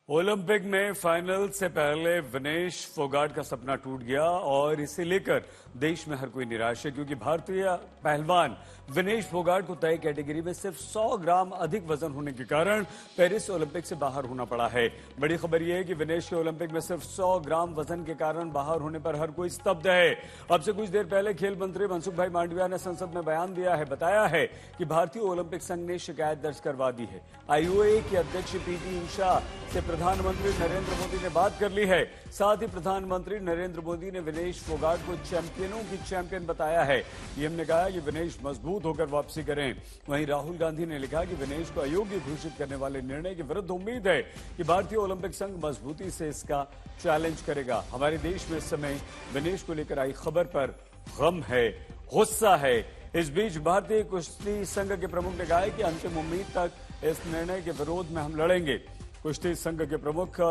Olympic में final से पहले विनेश फोगाट का सपना टूट गया और इसे लेकर देश में हर कोई निराश है, क्योंकि भारतीय पहलवान विनेश फोगाट को तय कैटेगरी में सिर्फ 100 ग्राम अधिक वजन होने के कारण पेरिस ओलंपिक से बाहर होना पड़ा है। बड़ी खबर यह है कि विनेश के ओलंपिक में सिर्फ 100 ग्राम वजन के कारण बाहर होने पर हर कोई स्तब्ध है। अब से कुछ देर पहले खेल मंत्री मनसुख भाई मांडविया ने संसद में बयान दिया है, बताया है कि भारतीय ओलंपिक संघ ने शिकायत दर्ज करवा दी है। आईओए के अध्यक्ष पीटी उषा से प्रधानमंत्री नरेंद्र मोदी ने बात कर ली है। साथ ही प्रधानमंत्री नरेंद्र मोदी ने विनेश फोगाट को चैंपियनों की चैंपियन बताया है। पीएम ने कहा कि विनेश मजबूत होकर वापसी करें। वहीं राहुल गांधी ने लिखा कि विनेश को अयोग्य घोषित करने वाले निर्णय के विरुद्ध उम्मीद है कि भारतीय ओलंपिक संघ मजबूती से इसका चैलेंज करेगा। हमारे देश में इस समय विनेश को लेकर आई खबर पर गम है, गुस्सा है। इस बीच भारतीय कुश्ती संघ के प्रमुख ने कहा है कि अंतिम उम्मीद तक इस निर्णय के विरोध में हम लड़ेंगे। कुश्ती संघ के प्रमुख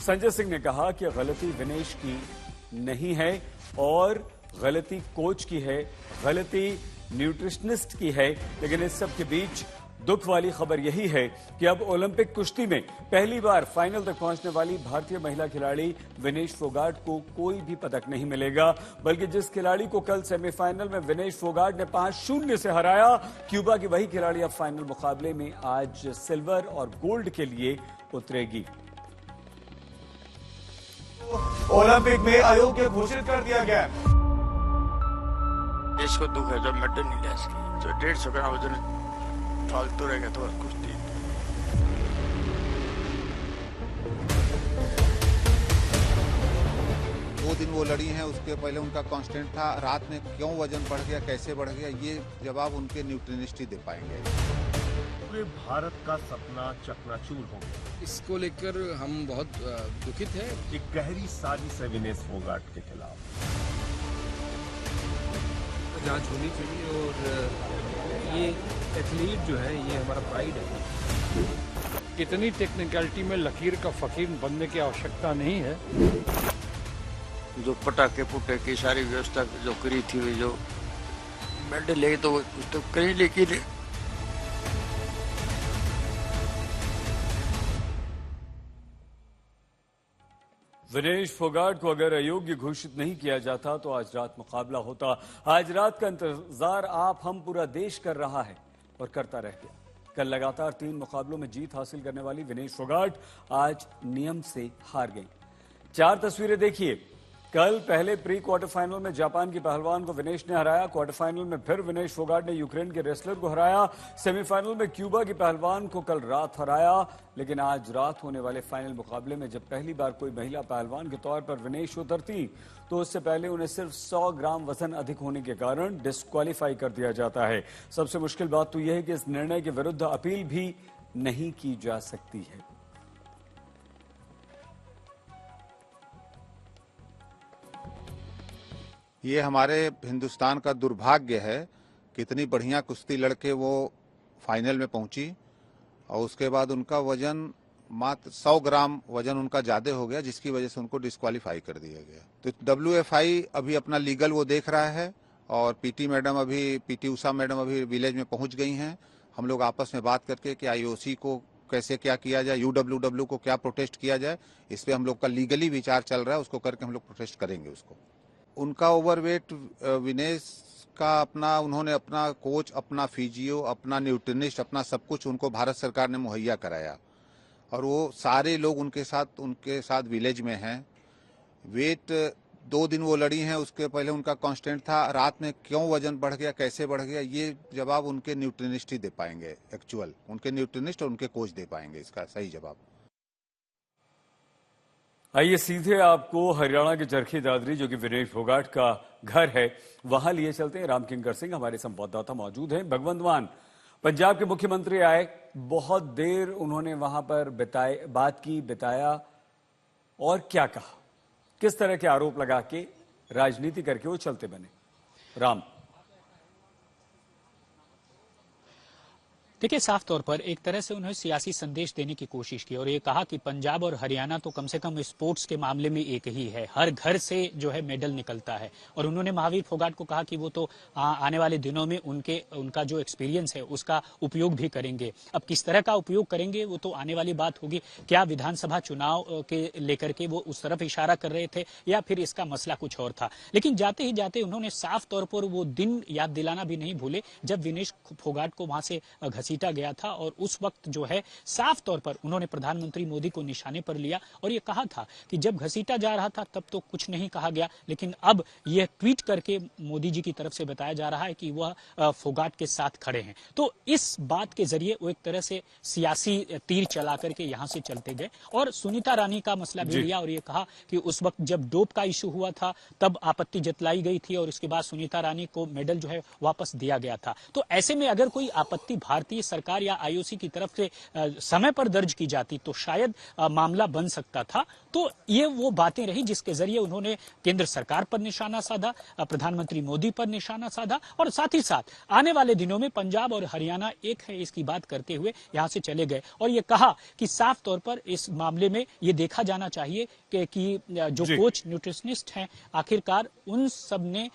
संजय सिंह ने कहा कि गलती विनेश की नहीं है और गलती कोच की है, गलती न्यूट्रिशनिस्ट की है। लेकिन इस सब के बीच दुख वाली खबर यही है कि अब ओलंपिक कुश्ती में पहली बार फाइनल तक पहुंचने वाली भारतीय महिला खिलाड़ी विनेश फोगाट को कोई भी पदक नहीं मिलेगा, बल्कि जिस खिलाड़ी को कल सेमीफाइनल में विनेश फोगाट ने 5-0 से हराया, क्यूबा की वही खिलाड़ी अब फाइनल मुकाबले में आज सिल्वर और गोल्ड के लिए उतरेगी। ओलंपिक में अयोग्य घोषित कर दिया गया। देश को दुख है जो मेडल नहीं ले सकी, जो 150 ग्राम वजन फालतू रहेगा तो कुश्ती। दो दिन वो लड़ी हैं, उसके पहले उनका कांस्टेंट था। रात में क्यों वजन बढ़ गया, कैसे बढ़ गया, ये जवाब उनके न्यूट्रिनिस्ट ही दे पाएंगे। पूरे भारत का सपना चकनाचूर हो गया। इसको लेकर हम बहुत दुखित हैं। एक गहरी साजिश है विनेश फोगाट के खिलाफ। जांच होनी चाहिए और ये एथलीट जो है ये हमारा प्राइड है। इतनी टेक्निकलिटी में लकीर का फकीर बनने की आवश्यकता नहीं है। जो पटाखे पुटे की सारी व्यवस्था जो करी थी, जो मेडल ले तो कहीं, लेकिन विनेश फोगाट को अगर अयोग्य घोषित नहीं किया जाता तो आज रात मुकाबला होता। आज रात का इंतजार आप हम पूरा देश कर रहा है और करता रह गया। कल लगातार 3 मुकाबलों में जीत हासिल करने वाली विनेश फोगाट आज नियम से हार गई। 4 तस्वीरें देखिए। कल पहले प्री क्वार्टर फाइनल में जापान की पहलवान को विनेश ने हराया। क्वार्टर फाइनल में फिर विनेश फोगाट ने यूक्रेन के रेसलर को हराया। सेमीफाइनल में क्यूबा की पहलवान को कल रात हराया। लेकिन आज रात होने वाले फाइनल मुकाबले में जब पहली बार कोई महिला पहलवान के तौर पर विनेश उतरती तो उससे पहले उन्हें सिर्फ 100 ग्राम वजन अधिक होने के कारण डिस्क्वालीफाई कर दिया जाता है। सबसे मुश्किल बात तो यह है कि इस निर्णय के विरुद्ध अपील भी नहीं की जा सकती है। ये हमारे हिंदुस्तान का दुर्भाग्य है कि इतनी बढ़िया कुश्ती लड़के वो फाइनल में पहुंची और उसके बाद उनका वजन मात्र 100 ग्राम वजन उनका ज्यादा हो गया, जिसकी वजह से उनको डिस्क्वालीफाई कर दिया गया। तो WFI अभी अपना लीगल वो देख रहा है और पीटी उषा मैडम अभी विलेज में पहुंच गई हैं। हम लोग आपस में बात करके कि IOC को कैसे क्या किया जाए, UWW को क्या प्रोटेस्ट किया जाए, इस पर हम लोग का लीगली विचार चल रहा है। उसको करके हम लोग प्रोटेस्ट करेंगे। उसको उनका ओवरवेट विनेश का उन्होंने अपना कोच, अपना फिजियो, अपना न्यूट्रिनिस्ट, अपना सब कुछ उनको भारत सरकार ने मुहैया कराया और वो सारे लोग उनके साथ विलेज में हैं। वेट 2 दिन वो लड़ी हैं, उसके पहले उनका कांस्टेंट था। रात में क्यों वजन बढ़ गया, कैसे बढ़ गया, ये जवाब उनके न्यूट्रिनिस्ट ही दे पाएंगे। एक्चुअल उनके न्यूट्रिनिस्ट और उनके कोच दे पाएंगे इसका सही जवाब। आइए सीधे आपको हरियाणा के चरखी दादरी, जो कि विनेश फोगाट का घर है, वहां लिए चलते हैं। रामकिंकर सिंह हमारे संवाददाता मौजूद हैं। भगवंत मान, पंजाब के मुख्यमंत्री आए, बहुत देर उन्होंने वहां पर बिताया और क्या कहा, किस तरह के आरोप लगा के राजनीति करके वो चलते बने। राम, देखिए, साफ तौर पर एक तरह से उन्होंने सियासी संदेश देने की कोशिश की और ये कहा कि पंजाब और हरियाणा तो कम से कम स्पोर्ट्स के मामले में एक ही है, हर घर से जो है मेडल निकलता है। और उन्होंने महावीर फोगाट को कहा कि वो तो आने वाले दिनों में उनका जो एक्सपीरियंस है उसका उपयोग भी करेंगे। अब किस तरह का उपयोग करेंगे वो तो आने वाली बात होगी। क्या विधानसभा चुनाव के लेकर के वो उस तरफ इशारा कर रहे थे या फिर इसका मसला कुछ और था। लेकिन जाते ही जाते उन्होंने साफ तौर पर वो दिन याद दिलाना भी नहीं भूले जब विनेश फोगाट को वहां से घसीटा गया था और उस वक्त जो है साफ तौर पर उन्होंने प्रधानमंत्री मोदी को निशाने पर लिया और ये कहा था कि जब घसीटा जा रहा था तब तो कुछ नहीं कहा गया, लेकिन अब यह ट्वीट करके मोदी जी की तरफ से बताया जा रहा है कि वह फोगाट के साथ खड़े हैं। तो इस बात के जरिए वो एक तरह से सियासी तीर चला करके यहां से चलते गए और सुनीता रानी का मसला भी लिया और ये कहा कि उस वक्त जब डोप का इशू हुआ था तब आपत्ति जतलाई गई थी और उसके बाद सुनीता रानी को मेडल जो है वापस दिया गया था। तो ऐसे में अगर कोई आपत्ति भारतीय सरकार या आईओसी की तरफ से समय पर दर्ज की जाती तो शायद मामला बन सकता था। तो ये वो बातें रही जिसके जरिए उन्होंने केंद्र सरकार पर निशाना साधा, प्रधानमंत्री मोदी पर निशाना साधा और साथ ही साथ आने वाले दिनों में पंजाब और हरियाणा एक है इसकी बात करते हुए यहां से चले गए और ये कहा कि साफ तौर पर इस मामले में ये देखा जाना चाहिए कि जो कोच न्यूट्रिशनिस्ट हैं आखिरकार उन सब ने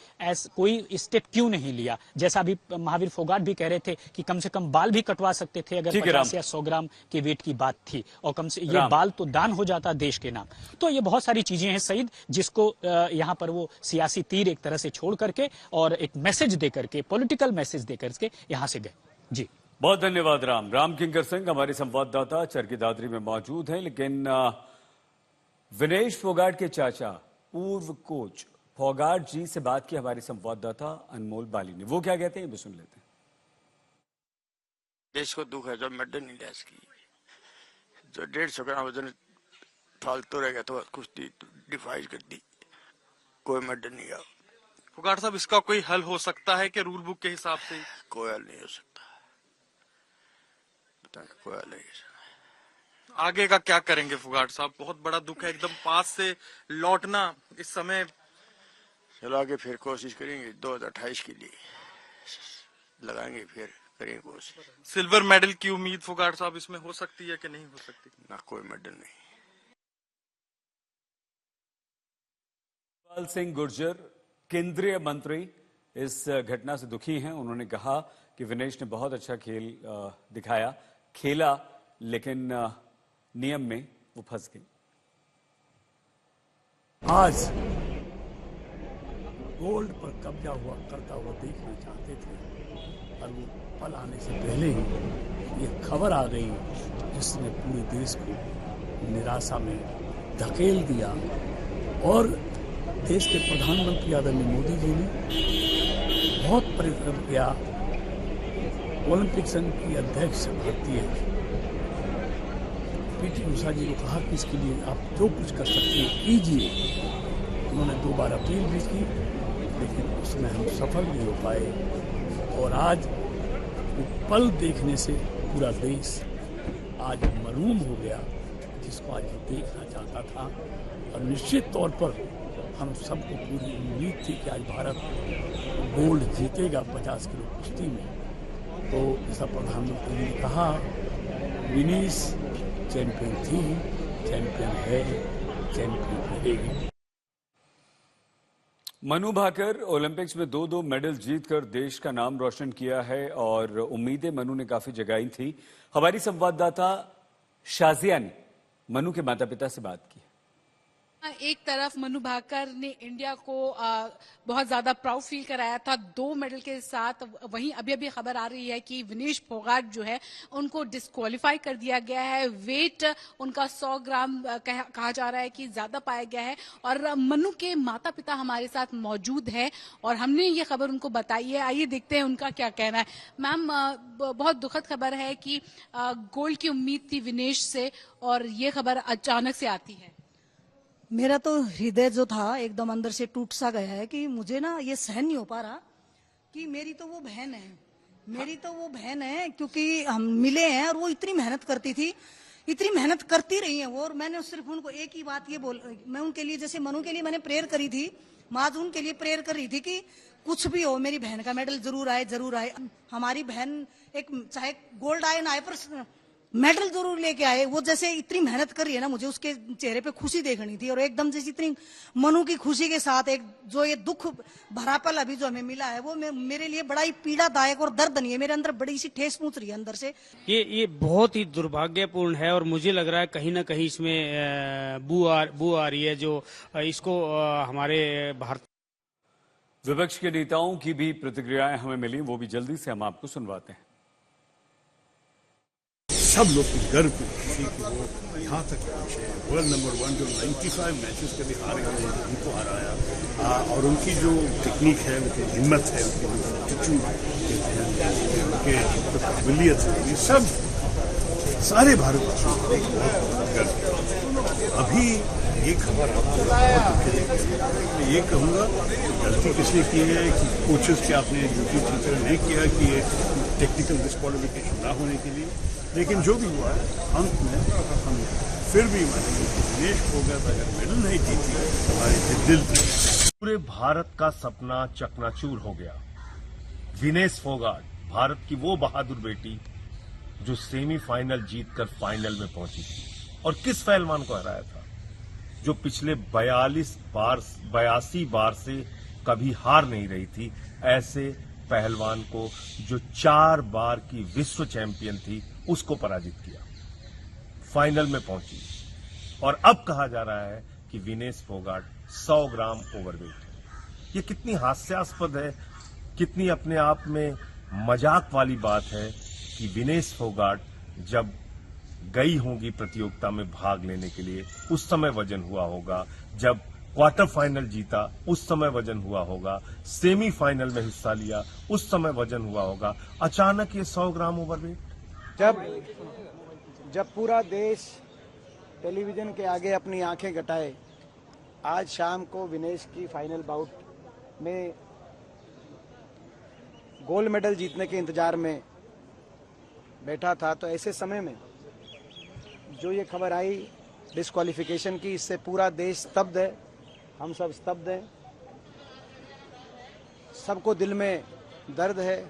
कोई स्टेप क्यों नहीं लिया। जैसा भी महावीर फोगाट भी कह रहे थे कि कम से कम बाल भी कटवा सकते थे अगर 50 या 100 ग्राम के वेट की बात थी और कम से ये बाल तो दान हो जाता देश के नाम। तो ये बहुत सारी चीजें हैं सईद जिसको यहाँ पर वो सियासी तीर एक तरह से छोड़ करके और एक मैसेज दे करके पॉलिटिकल मैसेज दे करके यहाँ से गए। जी बहुत धन्यवाद राम किंकर सिंह हमारे संवाददाता चरखी दादरी में मौजूद हैं। लेकिन विनेश फोगाट के चाचा पूर्व कोच फोगाट जी से बात की हमारे संवाददाता अनमोल बाली ने। वो क्या कहते हैं भी सुन लेते हैं। देश को दुख है जो मेडल नहीं ले सकी, जो 150 ग्राम वजन फालतू रह गया तो कुश्ती डिफाइज कर दी, कोई मेडल नहीं आया। फोगाट साहब, इसका कोई हल हो सकता है कि रूल बुक के हिसाब से? कोई हल नहीं हो सकता, बताए कोई हल नहीं। आगे का क्या करेंगे फोगाट साहब? बहुत बड़ा दुख है, एकदम पास से लौटना इस समय। चलो आगे फिर कोशिश करेंगे, 2028 के लिए लगाएंगे, फिर करेंगे कोशिश। सिल्वर मेडल की उम्मीद फोगाट साहब इसमें हो सकती है कि नहीं हो सकती? ना, कोई मेडल नहीं। पाल सिंह गुर्जर केंद्रीय मंत्री इस घटना से दुखी हैं। उन्होंने कहा कि विनेश ने बहुत अच्छा खेला, लेकिन नियम में वो फंस गई। आज गोल्ड पर कब्जा करता हुआ देखना चाहते थे और वो पल आने से पहले ही ये खबर आ गई जिसने पूरे देश को निराशा में धकेल दिया। और देश के प्रधानमंत्री आदरणीय मोदी जी ने बहुत परिश्रम किया। ओलंपिक संघ की अध्यक्ष भारतीय पीटी उषा जी को कहा कि इसके लिए आप जो कुछ कर सकते हैं कीजिए। उन्होंने 2 बार अपील भी की, लेकिन उसमें हम सफल नहीं हो पाए। और आज वो पल देखने से पूरा देश आज मरूम हो गया, जिसको आज वो देखना चाहता था। और निश्चित तौर पर हम सबको पूरी उम्मीद थी कि आज भारत गोल्ड जीतेगा 50 किलो कुश्ती में। तो जैसा प्रधानमंत्री ने कहा, विनेश चैंपियन थी, चैंपियन है, चैंपियन रहेगी। मनु भाकर ओलंपिक्स में 2 मेडल जीतकर देश का नाम रोशन किया है और उम्मीदें मनु ने काफी जगाई थी। हमारी संवाददाता शाजिया ने मनु के माता पिता से बात की। एक तरफ मनु भाकर ने इंडिया को बहुत ज्यादा प्राउड फील कराया था 2 मेडल के साथ, वहीं अभी खबर आ रही है कि विनेश फोगाट जो है उनको डिस्क्वालीफाई कर दिया गया है। वेट उनका 100 ग्राम कहा जा रहा है कि ज्यादा पाया गया है। और मनु के माता पिता हमारे साथ मौजूद हैं और हमने ये खबर उनको बताई है। आइए देखते हैं उनका क्या कहना है। मैम, बहुत दुखद खबर है कि गोल्ड की उम्मीद थी विनेश से और ये खबर अचानक से आती है। मेरा तो हृदय जो था एकदम अंदर से टूट सा गया है कि मुझे ना ये सहन नहीं हो पा रहा कि मेरी तो वो बहन है, क्योंकि हम मिले हैं और वो इतनी मेहनत करती थी इतनी मेहनत करती रही है वो, और मैंने सिर्फ उनको एक ही बात ये मैं उनके लिए, जैसे मनु के लिए मैंने प्रेयर करी थी, माजून के लिए प्रेयर कर रही थी कि कुछ भी हो मेरी बहन का मेडल जरूर आए, जरूर आए। हमारी बहन एक चाहे गोल्ड आए ना आए पर मेडल जरूर लेके आए। वो जैसे इतनी मेहनत कर रही है ना, मुझे उसके चेहरे पे खुशी देखनी थी, और एकदम जैसे इतनी मनु की खुशी के साथ एक जो ये दुख भरा पल अभी जो हमें मिला है वो मेरे लिए बड़ा ही पीड़ादायक और दर्दनीय है। मेरे अंदर बड़ी सी ठेस पहुंच रही है अंदर से। ये बहुत ही दुर्भाग्यपूर्ण है, और मुझे लग रहा है कहीं ना कहीं इसमें बू आ रही है, जो इसको हमारे भारत। विपक्ष के नेताओं की भी प्रतिक्रियाएं हमें मिली, वो भी जल्दी से हम आपको सुनवाते हैं। सब लोग की गर्व की खुशी कि वो यहाँ तक पहुंचे, वर्ल्ड नंबर 1 जो 95 मैचेस कभी हारे हैं उनको हराया, और उनकी जो टेक्निक है, उनकी हिम्मत है, उनकी उनके काबिलियत है, ये सब सारे भारतवासियों को बहुत गर्व है। अभी ये खबर आपको मैं ये कहूँगा गलती किसने की है कि कोचेस के आपने ड्यूटी टीचर नहीं किया कि ये टेक्निकल डिस्क्वालिफिकेशन ना होने के लिए, लेकिन जो भी हुआ है अंत में हम फिर भी मानेंगे कि विनेश फोगाट अगर मेडल नहीं जीती हमारे दिल पूरे भारत का सपना चकनाचूर हो गया। विनेश फोगाट, भारत की वो बहादुर बेटी जो सेमीफाइनल जीतकर फाइनल में पहुंची थी, और किस पहलवान को हराया था जो पिछले 82 बार से कभी हार नहीं रही थी, ऐसे पहलवान को जो 4 बार की विश्व चैंपियन थी उसको पराजित किया, फाइनल में पहुंची। और अब कहा जा रहा है कि विनेश फोगाट 100 ग्राम ओवरवेट है। ये कितनी हास्यास्पद है, कितनी अपने आप में मजाक वाली बात है कि विनेश फोगाट जब गई होंगी प्रतियोगिता में भाग लेने के लिए उस समय वजन हुआ होगा, जब क्वार्टर फाइनल जीता उस समय वजन हुआ होगा, सेमीफाइनल में हिस्सा लिया उस समय वजन हुआ होगा, अचानक ये 100 ग्राम ओवरवेट। जब पूरा देश टेलीविजन के आगे अपनी आंखें गटाए, आज शाम को विनेश की फाइनल बाउट में गोल्ड मेडल जीतने के इंतजार में बैठा था, तो ऐसे समय में जो ये खबर आई डिस्क्वालिफिकेशन की, इससे पूरा देश स्तब्ध है, हम सब स्तब्ध हैं, सबको दिल में दर्द है,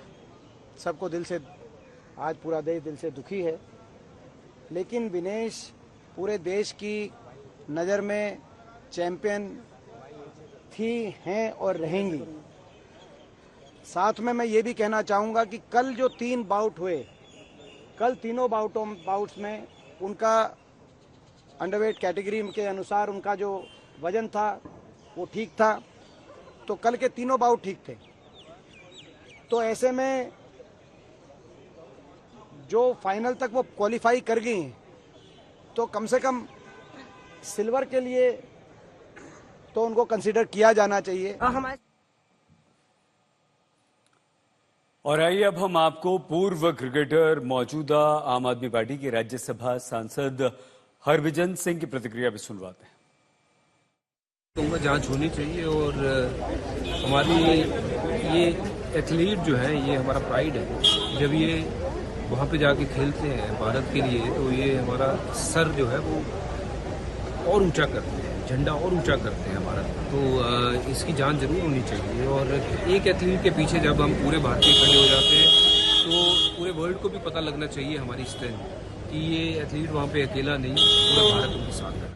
सबको दिल से आज पूरा देश दिल से दुखी है। लेकिन विनेश पूरे देश की नज़र में चैंपियन थी, हैं और रहेंगी। साथ में मैं ये भी कहना चाहूँगा कि कल जो 3 बाउट हुए, कल तीनों बाउट्स में उनका अंडरवेट कैटेगरी के अनुसार उनका जो वजन था वो ठीक था, तो कल के तीनों बाउट ठीक थे। तो ऐसे में जो फाइनल तक वो क्वालिफाई कर गई हैं, तो कम से कम सिल्वर के लिए तो उनको कंसीडर किया जाना चाहिए। और आइए अब हम आपको पूर्व क्रिकेटर, मौजूदा आम आदमी पार्टी के राज्यसभा सांसद हरविजन सिंह की प्रतिक्रिया भी सुनवाते हैं। कहूँगा जांच होनी चाहिए, और हमारी ये एथलीट जो है ये हमारा प्राइड है। जब ये वहाँ पे जाके खेलते हैं भारत के लिए, तो ये हमारा सर जो है वो और ऊंचा करते हैं, झंडा और ऊंचा करते हैं हमारा। तो इसकी जांच जरूर होनी चाहिए, और एक एथलीट के पीछे जब हम पूरे भारतीय खड़े हो जाते हैं तो पूरे वर्ल्ड को भी पता लगना चाहिए हमारी स्ट्रेंथ, कि ये एथलीट वहाँ पे अकेला नहीं, पूरा भारत उनके साथ है।